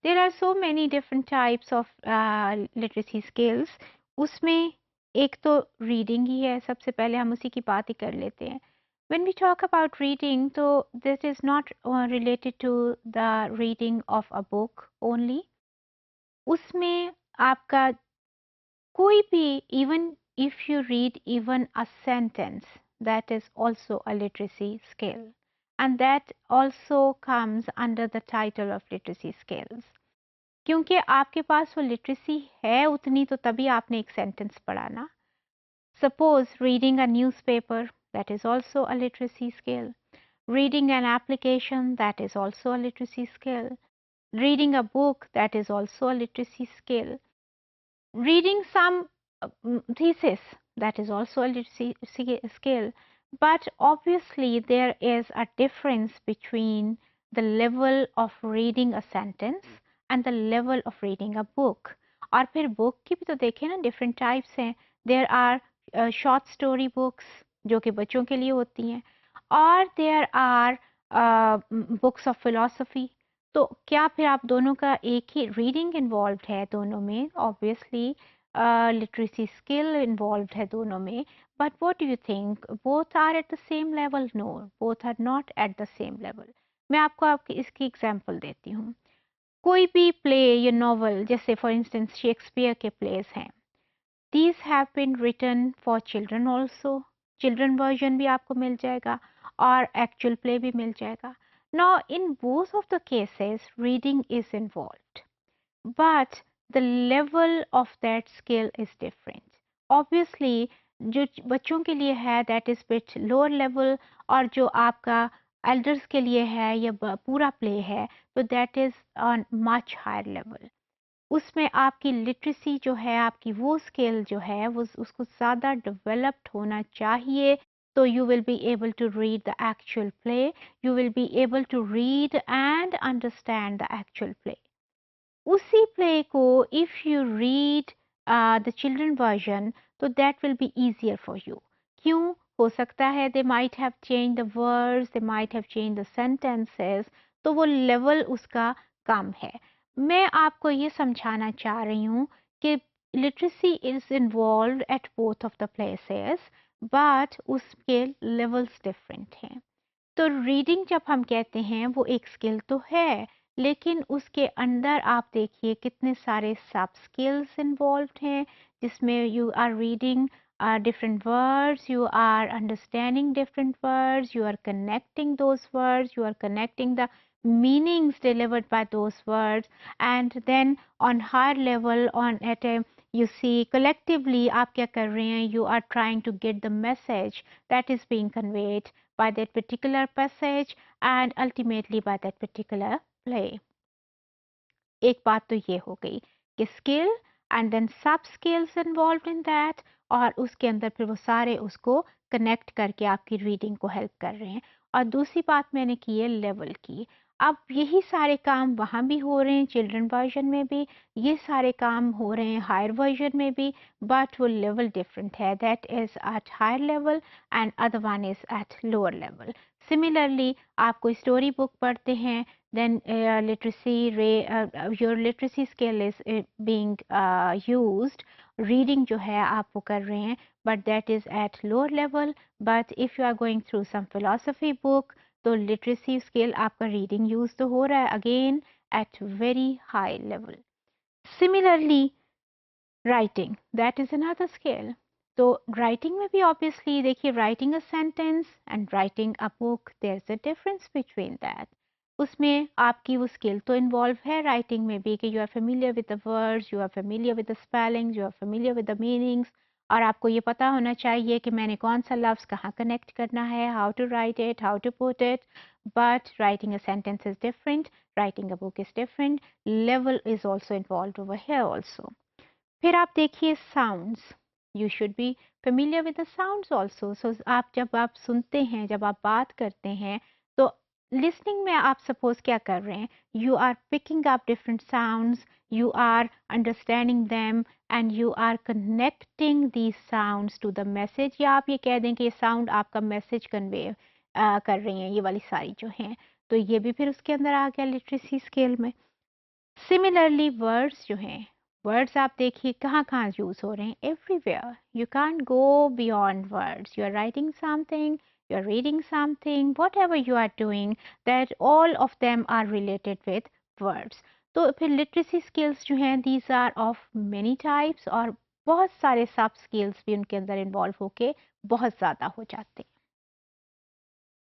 There are so many different types of literacy skills. उसमें एक तो रीडिंग ही है, सबसे पहले हम उसी की बात ही कर लेते हैं। When we talk about reading, so this is not related to the reading of a book only. उसमें आपका कोई भी, even if you read even a sentence, that is also a literacy skill, and that also comes under the title of literacy skills. क्योंकि आपके पास वो literacy है उतनी, तो तभी आपने एक सेंटेंस पढ़ा ना। Suppose reading a newspaper, that is also a literacy skill. Reading an application, that is also a literacy skill. Reading a book, that is also a literacy skill. Reading some thesis, that is also a literacy skill. But obviously there is a difference between the level of reading a sentence and the level of reading a book. और फिर book की भी तो देखें ना, different types हैं। There are short story books जो कि बच्चों के लिए होती हैं, और there are books of philosophy. तो क्या फिर आप दोनों का एक ही रीडिंग इन्वॉल्व्ड है दोनों में? ऑब्वियसली लिटरेसी स्किल इन्वॉल्व्ड है दोनों में। But what do you think, both are at the same level? No, both are not at the same level. मैं आपकी इसकी एग्जांपल देती हूँ। कोई भी प्ले या नॉवल, जैसे फॉर इंस्टेंस शेक्सपियर के प्लेस हैं, these have been written for children also. Children version भी आपको मिल जाएगा और एक्चुअल प्ले भी मिल जाएगा। Now, in both of the cases, reading is involved, but the level of that skill is different. Obviously, जो बच्चों के लिए है that is bit lower level, और जो आपका elders के लिए है या पूरा play है, तो that is on much higher level. उसमें आपकी लिटरेसी जो है, आपकी वो स्किल जो है, वो उसको ज़्यादा डेवलप्ड होना चाहिए। तो you will be able to read the actual play, you will be able to read and understand the actual play. उसी प्ले को if you read the children version, तो that will be easier for you. क्यों? हो सकता है they might have change the words, they might have change the sentences, तो वो level उसका कम है। मैं आपको ये समझाना चाह रही हूँ कि literacy is involve at both of the places, but उसके लेवल्स डिफरेंट हैं। तो रीडिंग जब हम कहते हैं वो एक स्किल तो है, लेकिन उसके अंदर आप देखिए कितने सारे सब स्किल्स इन्वॉल्व्ड हैं, जिसमें you are reading different words, you are understanding different words, you are connecting those words, you are connecting the meanings delivered by those words, and then on higher level, on at a, you see collectively आप क्या कर रहे हैं, you are trying to get the message that is being conveyed by that particular passage and ultimately by that particular play. एक बात तो ये हो गई कि स्किल एंड देन सब स्किल्स इन्वॉल्व्ड इन दैट, और उसके अंदर फिर वो सारे उसको कनेक्ट करके आपकी रीडिंग को हेल्प कर रहे हैं। और दूसरी बात मैंने की है लेवल की। अब यही सारे काम वहाँ भी हो रहे हैं, चिल्ड्रन वर्जन में भी ये सारे काम हो रहे हैं, हायर वर्जन में भी, बट वो लेवल डिफरेंट है। That is at higher level and other one is at lower level. Similarly आप कोई स्टोरी बुक पढ़ते हैं, then your literacy skill is being used, reading जो है आप वो कर रहे हैं, but that is at lower level. But if you are going through some philosophy book, तो literacy skill आपका reading use तो हो रहा है again at very high level. Similarly, writing, that is another skill. तो writing में भी obviously देखिए, writing a sentence and writing a book, there's a difference between that. उसमें आपकी वो स्किल तो इन्वॉल्व है राइटिंग में भी कि you are familiar with the words, you are familiar with the spellings, you are familiar with the meanings, और आपको ये पता होना चाहिए कि मैंने कौन सा लफ्ज़ कहाँ कनेक्ट करना है, how to write it, how to put it. But writing a sentence is different, writing a book is different, level is also involve over here also. फिर आप देखिए sounds, you should be familiar with the sounds also. So आप जब आप सुनते हैं, जब आप बात करते हैं, तो लिसनिंग में आप सपोज क्या कर रहे हैं, you are picking up different sounds, you are understanding them and you are connecting these sounds to the message, या आप ये कह दें कि ये साउंड आपका मैसेज कन्वे कर रही हैं, ये वाली सारी जो हैं। तो ये भी फिर उसके अंदर आ गया लिटरेसी स्किल में। सिमिलरली वर्ड्स जो हैं, वर्ड्स आप देखिए कहाँ-कहाँ यूज़ हो रहे हैं, everywhere. You can't go beyond words. You are writing something, you are reading something, whatever you are doing, that all of them are related with words. तो फिर लिटरेसी स्किल्स जो हैं, these are of many types, और बहुत सारे सब skills भी उनके अंदर इन्वॉल्व होके बहुत ज़्यादा हो जाते हैं।